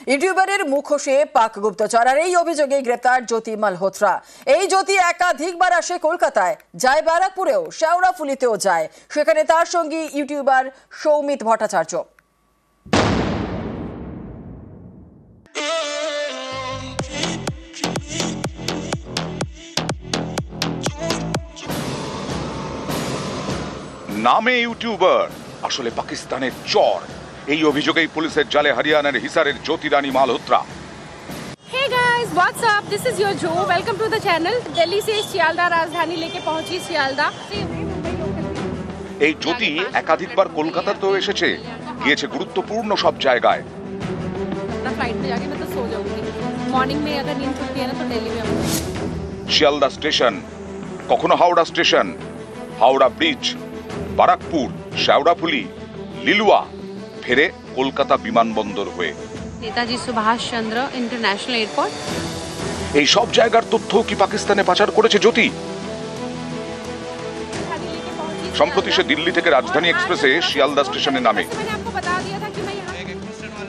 ইউটিউবারের মুখোশে পাক গুপ্তচর আর এই অভিযোগে গ্রেপ্তার জ্যোতি মালহোত্রা। এই জ্যোতি একাধিকবার আসে কলকাতায়, যায় ব্যারাকপুরেও, শেওড়াফুলিতেও যায়। সেখানে তার সঙ্গী ইউটিউবার সৌমিত ভট্টাচার্য। নামে ইউটিউবার, আসলে পাকিস্তানের চর। এই অভিযোগেই পুলিশের জালে হরিয়ানার হিসারের জ্যোতি রানী Malhotra. Hey guys, what's up? This is your Joe. Welcome to the channel. Delhi से शियालदा राजधानी लेके पहुंची शियालदा। এই জ্যোতি একাধিকবার কলকাতাতেও এসেছে, গিয়েছে গুরুত্বপূর্ণ সব জায়গায়। फ्लाइट में जाके मैं तो सो जाऊंगी। मॉर्निंग में अगर नींद छूटती है ना तो दिल्ली में শিয়ালদা স্টেশন, কখনো হাওড়া স্টেশন, হাওড়া ব্রিজ, বারাকপুর, শেওড়াফুলি, লিলুয়া, ফেরে কলকাতা বিমানবন্দর হয়ে। Netaji Subhash Chandra international airport. এই সব জায়গার তথ্য কি পাকিস্তানে পাচার করেছে জ্যোতি? সম্প্রতি সে দিল্লি থেকে রাজধানী এক্সপ্রেসে শিয়ালদা স্টেশনে নামে।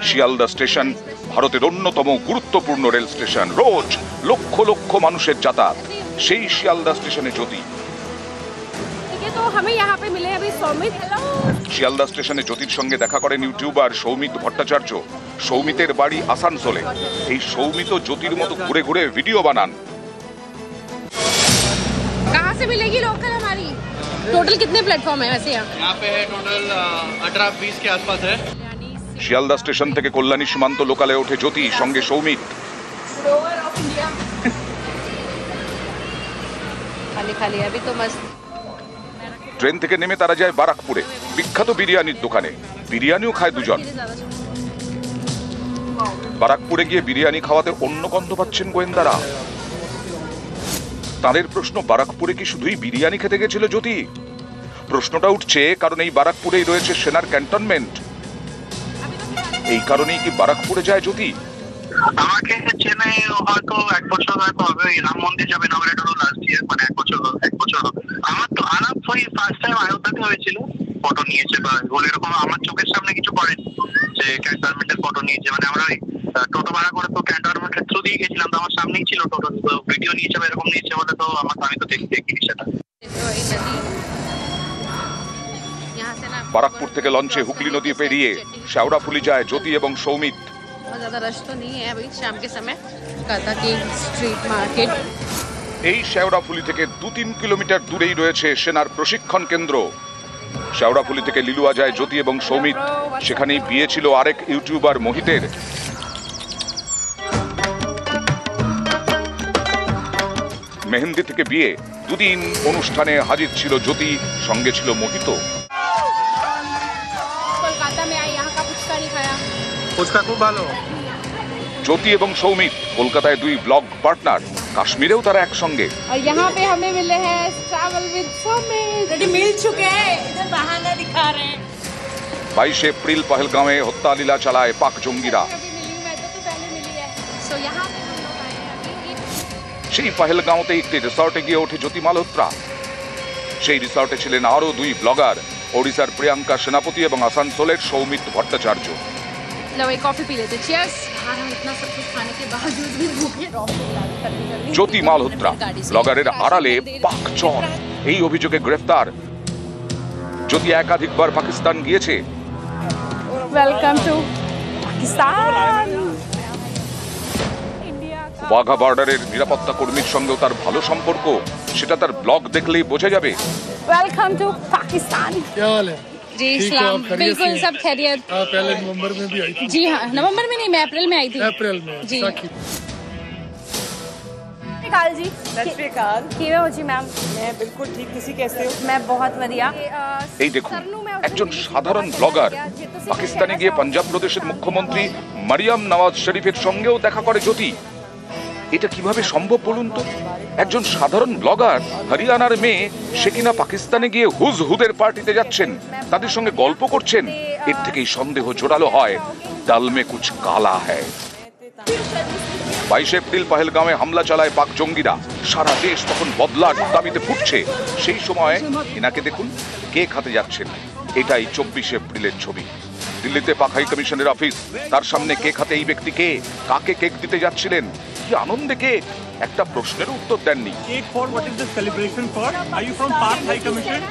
শিয়ালদা স্টেশন ভারতের অন্যতম গুরুত্বপূর্ণ রেল স্টেশন, রোজ লক্ষ লক্ষ মানুষের যাতায়াত। সেই শিয়ালদা স্টেশনে জ্যোতি। শিয়ালদা স্টেশনে জ্যোতির সঙ্গে দেখা করেন ইউটিউবার সৌমিত ভট্টাচার্য। সৌমিতের বাড়ি আসানসোলে। এই সৌমিত জ্যোতির মতো ঘুরে ঘুরে ভিডিও বানান। कहाँ से मिलेगी लोकल हमारी? टोटल कितने प्लेटफॉर्म है वैसे यहाँ पे? है टोटल 18-20 के आसपास है। শিয়ালদা স্টেশন থেকে কল্যাণী সীমান্ত লোকালে ওঠে জ্যোতি, সঙ্গে সৌমিত। खाली खाली अभी तो मस्त। ট্রেন থেকে নেমে তারা যায় বারাকপুরে, বিখ্যাত বিরিয়ানির দোকানে। বিরিয়ানিও খায় দুজন। বারাকপুরে গিয়ে বিরিয়ানি খাওয়াতে অন্য গন্ধ পাচ্ছেন গোয়েন্দারা। তাদের প্রশ্ন, বারাকপুরে কি শুধুই বিরিয়ানি খেতে গেছিল জ্যোতি? প্রশ্নটা উঠছে কারণ এই বারাকপুরেই রয়েছে সেনার ক্যান্টনমেন্ট। এই কারণেই কি বারাকপুরে যায় জ্যোতি? আমাকে চেন্নাই হয়তো 1 বছর হয়তো হবে। রাম মন্দির যাবে ইনঅগ্রেট হলো লাস্ট ইয়ার, মানে 1 বছর হবে। আমার তো আলাপ ওই ফার্স্ট টাইম আয়োধ্যাতে হয়েছিল, ফটো নিয়েছে বা এরকম আমার চোখের সামনে কিছু করেন যে ক্যান্টনমেন্টের ফটো নিয়েছে। মানে আমরা টোটো ভাড়া করে তো ক্যান্টনমেন্টের থ্রু দিয়ে গেছিলাম, তো আমার সামনেই ছিল টোটো, ভিডিও নিয়েছে বা এরকম নিয়েছে বলে তো আমি তো দেখিনি সেটা। বারাকপুর থেকে লঞ্চে হুগলি নদী পেরিয়ে শেওড়াফুলি যায় জ্যোতি এবং সৌমিত। बहुत ज्यादा रश तो नहीं है अभी शाम के समय। कलकत्ता की स्ट्रीट मार्केट। এই শেওড়াফুলি থেকে 2-3 কিলোমিটার দূরেই রয়েছে সেনার প্রশিক্ষণ কেন্দ্র। শেওড়াফুলি থেকে লিলুয়া যায় জ্যোতি এবং সৌমিত। সেখানেই বিয়ে ছিল আরেক ইউটিউবার মোহিতের। মেহেন্দি থেকে বিয়ে, 2 দিন অনুষ্ঠানে হাজির ছিল জ্যোতি, সঙ্গে ছিল মোহিত। কলকাতা में आई, यहाँ का पुचका नहीं खाया। ফুচকা খুব ভালো। জ্যোতি এবং সৌমিত কলকাতায় 2 ব্লগ পার্টনার। কাশ্মীরেও তারা একসঙ্গে। और यहाँ पे हमें मिले हैं ट्रैवल विद सौमित। मिल चुके हैं, इधर बहाना दिखा रहे हैं। 22 এপ্রিল পহেলগাঁওয়ে হত্যা লীলা চালায় পাক জঙ্গিরা। সেই পহেলগাঁওতে একটি রিসর্টে গিয়ে ওঠে জ্যোতি মালহোত্রা। সেই রিসর্টে ছিলেন আরো 2 ব্লগার, ওড়িশার প্রিয়াঙ্কা সেনাপতি এবং আসানসোলের সৌমিত ভট্টাচার্য। कॉफी पी लेते। चियर्स। इतना सब कुछ खाने के बावजूद भी भूखे। জ্যোতি মালহোত্রা ব্লগারের আড়ালে পাক চর। এই অভিযোগে গ্রেফতার। জ্যোতি একাধিকবার পাকিস্তান গিয়েছে। Welcome to Pakistan. ওয়াঘা বর্ডারের নিরাপত্তা কর্মীর সঙ্গেও তার ভালো সম্পর্ক, সেটা তার ব্লগ দেখলেই বোঝা যাবে। Welcome to Pakistan. क्या हाल है? जी इस्लाम बिल्कुल सब खैरियत। पहले नवंबर में भी आई थी। जी हाँ, नवंबर में नहीं, मैं अप्रैल में आई थी। अप्रैल में जी। काल जी किवे हो जी मैम? मैं बिल्कुल ठीक, किसी कैसे हो? मैं बहुत बढ़िया। এই দেখুন, একজন সাধারণ ব্লগার পাকিস্তানে গিয়ে পাঞ্জাব প্রদেশের মুখ্যমন্ত্রী মারিয়াম নওয়াজ শরীফের সঙ্গেও দেখা করে জ্যোতি। এটা কিভাবে সম্ভব বলুন তো? একজন সাধারণ ব্লগার, হরিয়ানার মেয়ে, সে কিনা পাকিস্তানে গিয়ে হুজহুদের পার্টিতে যাচ্ছেন, তাদের সঙ্গে গল্প করছেন। এর থেকেই সন্দেহ জোরালো হয়, দাল মে কুছ কালা হ্যায়। 22 এপ্রিল পহেলগাঁওয়ে হামলা চালায় পাক জঙ্গিরা। সারা দেশ তখন বদলার দাবিতে ফুটছে। সেই সময় এনাকে দেখুন, কেক হাতে যাচ্ছেন। এটাই 24 এপ্রিলের ছবি। দিল্লিতে পাক হাই কমিশনের অফিস, তার সামনে কেক হাতে এই ব্যক্তি কে, কাকে কেক দিতে যাচ্ছিলেন, কি আনন্দে কেক, একটা প্রশ্নের উত্তর দেননি। Cake for what is the celebration for? Are you from Pak High Commission?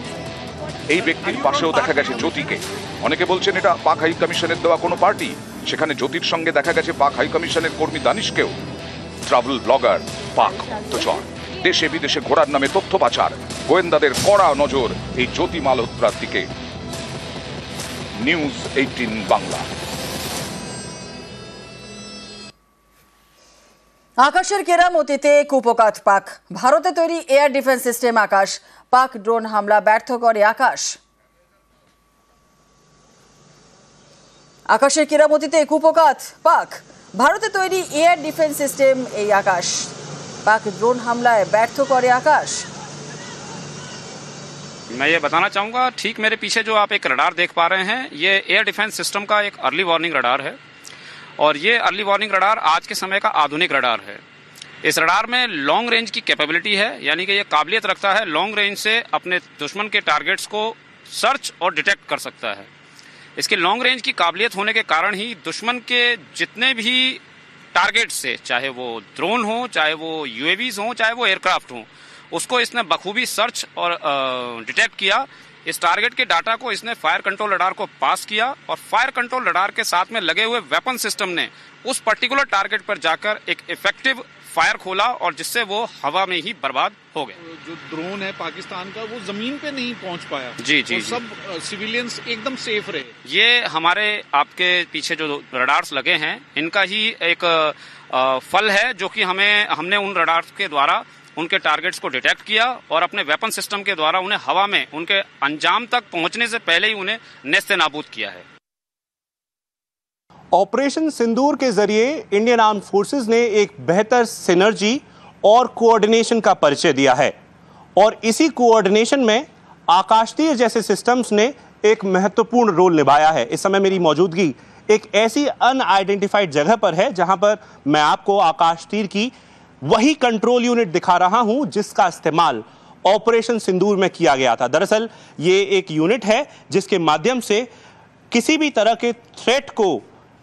এই ব্যক্তির পাশেও দেখা গেছে জ্যোতিকে। অনেকে বলছেন এটা পাক হাই কমিশনের দেওয়া কোনো পার্টি, সেখানে জ্যোতির সঙ্গে দেখা গেছে পাক হাই কমিশনের কর্মী দানিশকেও। ট্রাভেল ব্লগার, পাক গুপ্তচর, দেশে বিদেশে ঘোরার নামে তথ্য পাচার, গোয়েন্দাদের কড়া নজর এই জ্যোতি মালহোত্রার দিকে। নিউজ 18 বাংলা। আকাশের কেরামতিতে কুপকাত পাক, ভারতে তৈরি এয়ার ডিফেন্স সিস্টেম আকাশ, পাক ড্রোন হামলা ব্যর্থ করে আকাশ। আকাশের কেরামতিতে কুপকাত পাক, ভারতে তৈরি এয়ার ডিফেন্স সিস্টেম এই আকাশ, পাক ড্রোন হামলায় ব্যর্থ করে আকাশ। मैं ये बताना चाहूँगा, ठीक मेरे पीछे जो आप एक रडार देख पा रहे हैं, ये एयर डिफेंस सिस्टम का एक अर्ली वार्निंग रडार है और ये अर्ली वार्निंग रडार आज के समय का आधुनिक रडार है। इस रडार में लॉन्ग रेंज की कैपेबिलिटी है, यानी कि ये काबिलियत रखता है लॉन्ग रेंज से अपने दुश्मन के टारगेट्स को सर्च और डिटेक्ट कर सकता है। इसके लॉन्ग रेंज की काबिलियत होने के कारण ही दुश्मन के जितने भी टारगेट से, चाहे वो ड्रोन हो, चाहे वो यूएवीज हो, चाहे वो एयरक्राफ्ट हो, उसको इसने बखूबी सर्च और डिटेक्ट किया। इस टारगेट के डाटा को इसने फायर कंट्रोल रडार को पास किया और फायर कंट्रोल रडार के साथ में लगे हुए वेपन सिस्टम ने उस पर्टिकुलर टारगेट पर जाकर एक इफेक्टिव फायर खोला और जिससे वो हवा में ही बर्बाद हो गए। जो ड्रोन है पाकिस्तान का, वो जमीन पे नहीं पहुंच पाया। जी जी, सब सिविलियंस एकदम सेफ रहे। ये हमारे आपके पीछे जो रडार्स लगे हैं, इनका ही एक फल है, जो कि हमने उन रडार्स के द्वारा उनके टारगेट्स को डिटेक्ट किया और अपने वेपन सिस्टम के द्वारा उन्हें हवा में उनके अंजाम तक पहुंचने से पहले ही उन्हें नेस्ते नाबूद किया है। ऑपरेशन सिंदूर के जरिए इंडियन आर्म्ड फोर्सेस ने एक बेहतर सिनर्जी और कोऑर्डिनेशन का परिचय दिया है और इसी कोऑर्डिनेशन में आकाशतीर जैसे सिस्टम्स ने एक महत्वपूर्ण रोल निभाया है। इस समय मेरी मौजूदगी एक ऐसी अनआइडेंटिफाइड जगह पर है जहां पर मैं आपको आकाशतीर की वही कंट्रोल यूनिट दिखा रहा हूं जिसका इस्तेमाल ऑपरेशन सिंदूर में किया गया था। दरअसल ये एक यूनिट है जिसके माध्यम से किसी भी तरह के थ्रेट को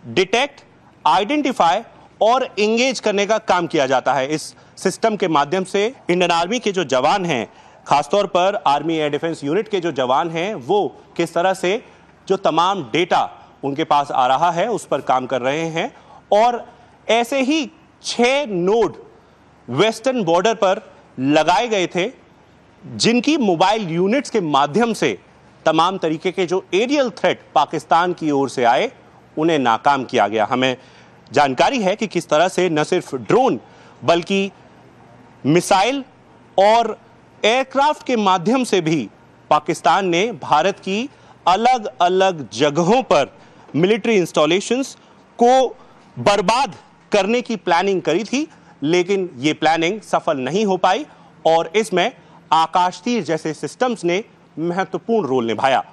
डिटेक्ट, आइडेंटिफाई और एंगेज करने का काम किया जाता है। इस सिस्टम के माध्यम से इंडियन आर्मी के जो जवान हैं, खासतौर पर आर्मी एयर डिफेंस यूनिट के जो जवान हैं, वो किस तरह से जो तमाम डेटा उनके पास आ रहा है उस पर काम कर रहे हैं। और ऐसे ही 6 नोड वेस्टर्न बॉर्डर पर लगाए गए थे जिनकी मोबाइल यूनिट्स के माध्यम से तमाम तरीके के जो एरियल थ्रेट पाकिस्तान की ओर से आए उन्हें नाकाम किया गया। हमें जानकारी है कि किस तरह से न सिर्फ ड्रोन बल्कि मिसाइल और एयरक्राफ्ट के माध्यम से भी पाकिस्तान ने भारत की अलग अलग जगहों पर मिलिट्री इंस्टॉलेशंस को बर्बाद करने की प्लानिंग करी थी, लेकिन ये प्लानिंग सफल नहीं हो पाई और इसमें आकाशतीर जैसे सिस्टम्स ने महत्वपूर्ण रोल निभाया।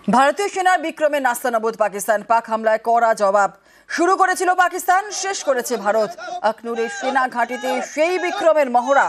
ভারতীয় সেনার বিক্রমে নাস্তানাবুদ পাকিস্তান, পাক হামলায় কড়া জবাব শুরু করেছিল পাকিস্তান, শেষ করেছে ভারত। আখনুরের সেনা ঘাঁটিতে সেই বিক্রমের মহড়া।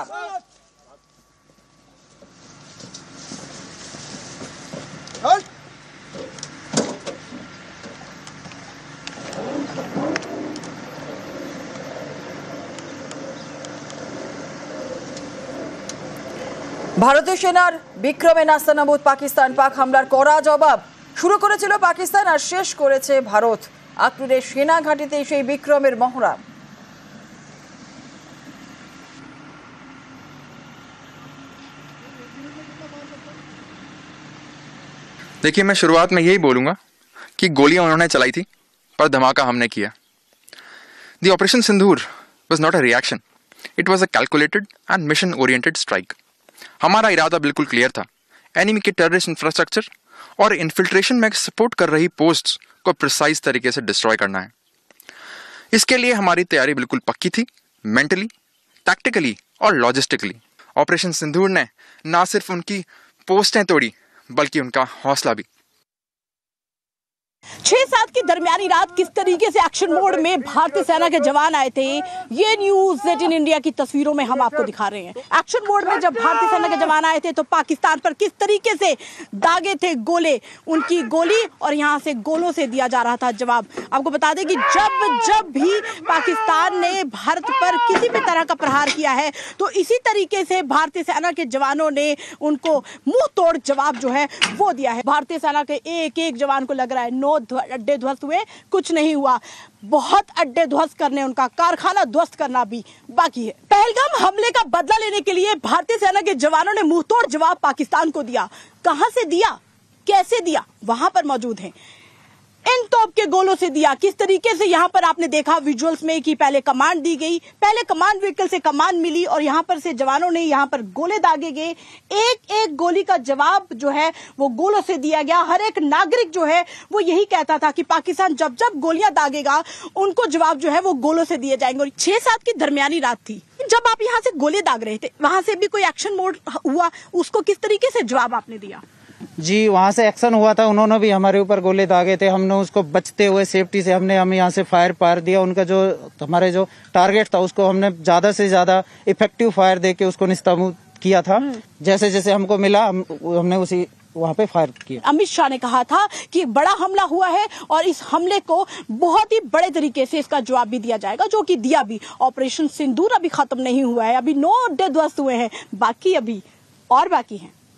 ভারতীয় সেনার বিক্রমে নাস্তানাবুদ পাকিস্তান, পাক হামলার কড়া জবাব শুরু করেছিল পাকিস্তান আর শেষ করেছে ভারত। আখনুরের সেনা ঘাঁটিতে সেই বিক্রমের মহড়া। देखिए, मैं शुरुआत में यही बोलूंगा कि गोलियां उन्होंने चलाई थी पर धमाका हमने किया। The operation Sindoor was not a reaction, it was a calculated and mission oriented strike. हमारा इरादा बिल्कुल क्लियर था, एनिमी के टेररिस्ट इंफ्रास्ट्रक्चर और इन्फिल्ट्रेशन में सपोर्ट कर रही पोस्ट्स को प्रिसाइज तरीके से डिस्ट्रॉय करना है। इसके लिए हमारी तैयारी बिल्कुल पक्की थी, मेंटली, टैक्टिकली और लॉजिस्टिकली। ऑपरेशन सिंदूर ने ना सिर्फ उनकी पोस्टें तोड़ी बल्कि उनका हौसला भी। 6-7 की दरमियानी रात किस तरीके से एक्शन मोड में भारतीय सेना के जवान आए थे, ये न्यूज 18 इंडिया की तस्वीरों में हम आपको दिखा रहे हैं। एक्शन मोड में जब भारतीय सेना के जवान आए थे तो पाकिस्तान पर किस तरीके से दागे थे गोले, उनकी गोली और यहां से गोलों से दिया जा रहा था जवाब। आपको बता दें कि जब भी पाकिस्तान ने भारत पर किसी भी तरह का प्रहार किया है तो इसी तरीके से भारतीय सेना के जवानों ने उनको मुंह तोड़ जवाब जो है वो दिया है। भारतीय सेना के एक जवान को लग रहा है 9 अड्डे ध्वस्त हुए, कुछ नहीं हुआ। बहुत अड्डे ध्वस्त करने, उनका कारखाना ध्वस्त करना भी बाकी है। पहलगाम हमले का बदला लेने के लिए भारतीय सेना के जवानों ने मुंहतोड़ जवाब पाकिस्तान को दिया। कहां से दिया, कैसे दिया, वहां पर मौजूद हैं। इन तोप के गोलों से दिया। किस तरीके से यहाँ पर आपने देखा विजुअल्स में कि पहले कमांड दी गई, पहले कमांड व्हीकल से कमांड मिली और यहाँ पर से जवानों ने यहाँ पर गोले दागे गए। एक गोली का जवाब जो है वो गोलों से दिया गया। हर एक नागरिक जो है वो यही कहता था कि पाकिस्तान जब गोलियां दागेगा उनको जवाब जो है वो गोलों से दिए जाएंगे। और 6-7 की दरमियानी रात थी जब आप यहाँ से गोले दाग रहे थे, वहां से भी कोई एक्शन मोड हुआ, उसको किस तरीके से जवाब आपने दिया? जी, वहाँ से एक्शन हुआ था, उन्होंने भी हमारे ऊपर गोले दागे थे। हमने उसको बचते हुए सेफ्टी से हम यहाँ से फायर पार दिया। उनका जो हमारे जो टारगेट था उसको हमने ज्यादा से ज्यादा इफेक्टिव फायर देके उसको निस्ताबूद किया था। जैसे जैसे हमको मिला हमने उसी वहाँ पे फायर किया। अमित शाह ने कहा था कि बड़ा हमला हुआ है और इस हमले को बहुत ही बड़े तरीके से इसका जवाब भी दिया जाएगा, जो कि दिया भी। ऑपरेशन सिंदूर अभी खत्म नहीं हुआ है, अभी 9 अड्डे ध्वस्त हुए हैं, बाकी अभी और बाकी हैं।